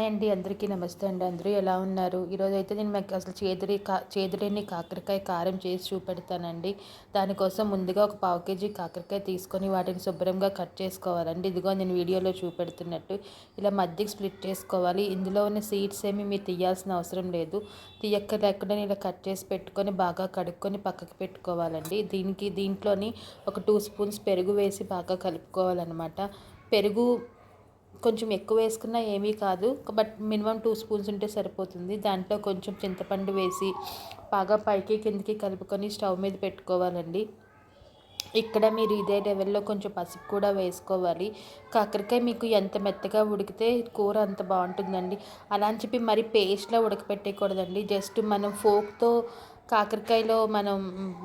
అండి. అందరికీ నమస్తే అండి. అందరూ ఎలా ఉన్నారు? ఈరోజైతే నేను మీకు అసలు చేదులేని కాకరకాయ కారం చేసి చూపెడతానండి. దానికోసం ముందుగా ఒక పావు కేజీ కాకరకాయ తీసుకొని వాటిని శుభ్రంగా కట్ చేసుకోవాలండి. ఇదిగో నేను వీడియోలో చూపెడుతున్నట్టు ఇలా మధ్యకి స్ప్లిట్ చేసుకోవాలి. ఇందులో ఉన్న సీడ్స్ ఏమి మీరు తీయాల్సిన అవసరం లేదు. తీయక్కర్లేకుండా ఇలా కట్ చేసి పెట్టుకొని బాగా కడుక్కొని పక్కకు పెట్టుకోవాలండి. దీంట్లోని ఒక 2 స్పూన్స్ పెరుగు వేసి బాగా కలుపుకోవాలన్నమాట. పెరుగు కొంచెం ఎక్కువ వేసుకున్నా ఏమీ కాదు, బట్ మినిమం 2 స్పూన్స్ ఉంటే సరిపోతుంది. దాంట్లో కొంచెం చింతపండు వేసి బాగా పైకి కిందకి కలుపుకొని స్టవ్ మీద పెట్టుకోవాలండి. ఇక్కడ మీరు ఇదే లెవెల్లో కొంచెం పసుపు కూడా వేసుకోవాలి. కాకరకాయ మీకు ఎంత మెత్తగా ఉడికితే కూర అంత బాగుంటుందండి. అలా అని చెప్పి మరి పేస్ట్లా ఉడకపెట్టేయకూడదండి. జస్ట్ మనం ఫోక్తో కాకరకాయలో మనం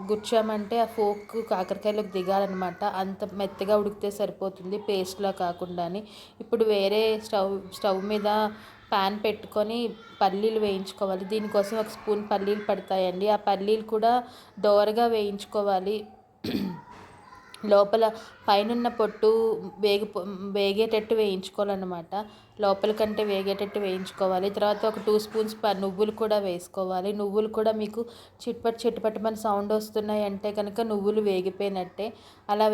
గుచ్చామంటే ఆ ఫోక్ కాకరకాయలోకి దిగాలన్నమాట. అంత మెత్తగా ఉడికితే సరిపోతుంది, పేస్ట్లా కాకుండాని. ఇప్పుడు వేరే స్టవ్ మీద ప్యాన్ పెట్టుకొని పల్లీలు వేయించుకోవాలి. దీనికోసం ఒక స్పూన్ పల్లీలు పడతాయండి. ఆ పల్లీలు కూడా దోరగా వేయించుకోవాలి. లోపల పైనున్న పొట్టు వేగేటట్టు వేయించుకోవాలన్నమాట. లోపల కంటే వేగేటట్టు వేయించుకోవాలి. తర్వాత ఒక 2 స్పూన్స్ నువ్వులు కూడా వేసుకోవాలి. నువ్వులు కూడా మీకు చిట్పట్ సౌండ్ వస్తున్నాయి అంటే కనుక నువ్వులు వేగిపోయినట్టే. అలా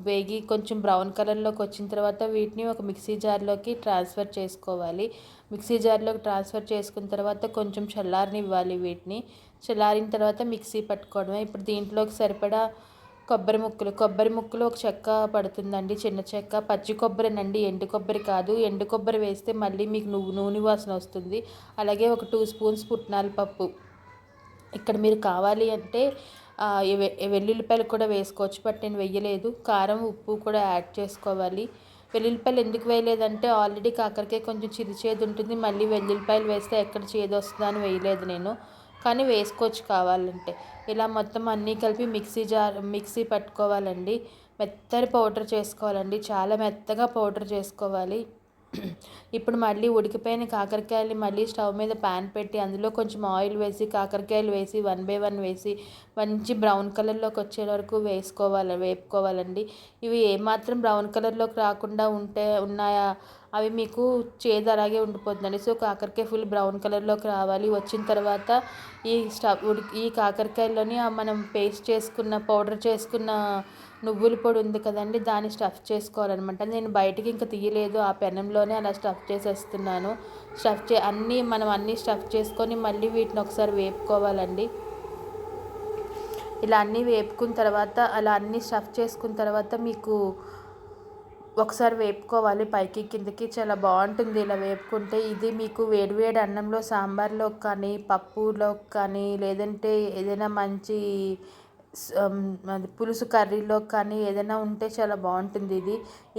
వేగి కొంచెం బ్రౌన్ కలర్లోకి వచ్చిన తర్వాత వీటిని ఒక మిక్సీ జార్లోకి ట్రాన్స్ఫర్ చేసుకోవాలి. మిక్సీ జార్లోకి ట్రాన్స్ఫర్ చేసుకున్న తర్వాత కొంచెం చల్లారనివ్వాలి. వీటిని చల్లారిన తర్వాత మిక్సీ పట్టుకోవడమే. ఇప్పుడు దీంట్లోకి సరిపడా కొబ్బరి ముక్కలు ఒక చెక్క పడుతుందండి, చిన్న చెక్క. పచ్చి కొబ్బరినండి, ఎండు కొబ్బరి కాదు. ఎండు కొబ్బరి వేస్తే మళ్ళీ మీకు నూనె వాసన వస్తుంది. అలాగే ఒక 2 స్పూన్స్ పుట్నాల పప్పు. ఇక్కడ మీరు కావాలి అంటే వెల్లుల్లిపాయలు కూడా వేసుకోవచ్చు, బట్ నేను వేయలేదు. కారం ఉప్పు కూడా యాడ్ చేసుకోవాలి. వెల్లుల్లిపాయలు ఎందుకు వేయలేదంటే ఆల్రెడీ కాకరకాయ కొంచెం చేదు ఉంటుంది, మళ్ళీ వెల్లుల్లిపాయలు వేస్తే ఎక్కడ చేదు వస్తుందా అని వేయలేదు నేను, కానీ వేసుకోవచ్చు కావాలంటే. ఇలా మొత్తం అన్నీ కలిపి మిక్సీ పట్టుకోవాలండి. మెత్తని పౌడర్ చేసుకోవాలండి, చాలా మెత్తగా పౌడర్ చేసుకోవాలి. ఇప్పుడు మళ్ళీ ఉడికిపోయిన కాకరకాయలు మళ్ళీ స్టవ్ మీద ప్యాన్ పెట్టి అందులో కొంచెం ఆయిల్ వేసి కాకరకాయలు వేసి 1 బై 1 వేసి మంచి బ్రౌన్ కలర్లోకి వచ్చే వరకు వేపుకోవాలండి. ఇవి ఏమాత్రం బ్రౌన్ కలర్లోకి రాకుండా ఉన్నాయా అవి మీకు చేదు అలాగే ఉండిపోతుందండి. సో కాకరకాయ ఫుల్ బ్రౌన్ కలర్లోకి రావాలి. వచ్చిన తర్వాత ఈ కాకరకాయలోని మనం పౌడర్ చేసుకున్న నువ్వుల పొడి ఉంది కదండి, దాన్ని స్టఫ్ చేసుకోవాలన్నమాట. నేను బయటికి ఇంకా తీయలేదు, ఆ పెనంలోనే అలా స్టఫ్ చేసేస్తున్నాను. అన్నీ స్టఫ్ చేసుకొని మళ్ళీ వీటిని ఒకసారి వేపుకోవాలండి. ఇలా అన్నీ వేపుకున్న తర్వాత అలా అన్నీ స్టఫ్ చేసుకున్న తర్వాత మీకు ఒకసారి వేపుకోవాలి పైకి కిందకి. చాలా బాగుంటుంది ఇలా వేపుకుంటే. ఇది మీకు వేడివేడి అన్నంలో, సాంబార్లోకి కానీ, పప్పులోకి కానీ, లేదంటే ఏదైనా మంచి పులుసు కర్రీలోకి కానీ ఏదైనా ఉంటే చాలా బాగుంటుంది.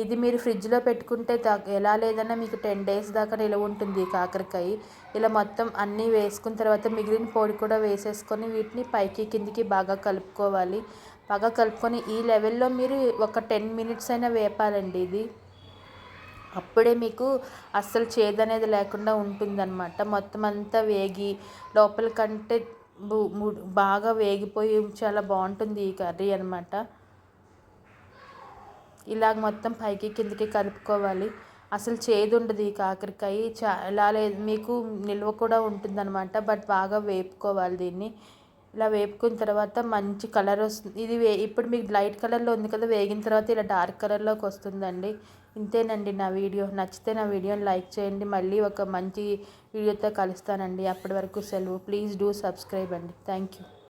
ఇది మీరు ఫ్రిడ్జ్లో పెట్టుకుంటే ఎలా లేదన్నా మీకు 10 days దాకా నిలవ ఉంటుంది కాకరకాయ. ఇలా మొత్తం అన్నీ వేసుకున్న తర్వాత మిగిలిన పొడి కూడా వేసేసుకొని వీటిని పైకి కిందికి బాగా కలుపుకోవాలి. బాగా కలుపుకొని ఈ లెవెల్లో మీరు ఒక 10 minutes అయినా వేపాలండి ఇది. అప్పుడే మీకు అస్సలు చేదు అనేది లేకుండా ఉంటుందన్నమాట. మొత్తం అంతా వేగి లోపల కంటే బాగా వేగిపోయి చాలా బాగుంటుంది ఈ కర్రీ అనమాట. ఇలాగ మొత్తం పైకి కిందకి కలుపుకోవాలి. అసలు చేదు ఉండదు ఈ కాకరకాయ. చాలా మీకు నిల్వ కూడా ఉంటుందన్నమాట, బట్ బాగా వేపుకోవాలి దీన్ని. ఇలా వేపుకున్న తర్వాత మంచి కలర్ వస్తుంది. ఇప్పుడు మీకు లైట్ కలర్లో ఉంది కదా, వేగిన తర్వాత ఇలా డార్క్ కలర్లోకి వస్తుందండి. ఇంతేనండి నా వీడియో. నచ్చితే నా వీడియోని లైక్ చేయండి. మళ్ళీ ఒక మంచి వీడియోతో కలుస్తానండి. అప్పటి వరకు సెలవు. ప్లీజ్ డూ సబ్స్క్రైబ్ అండి. Thank you.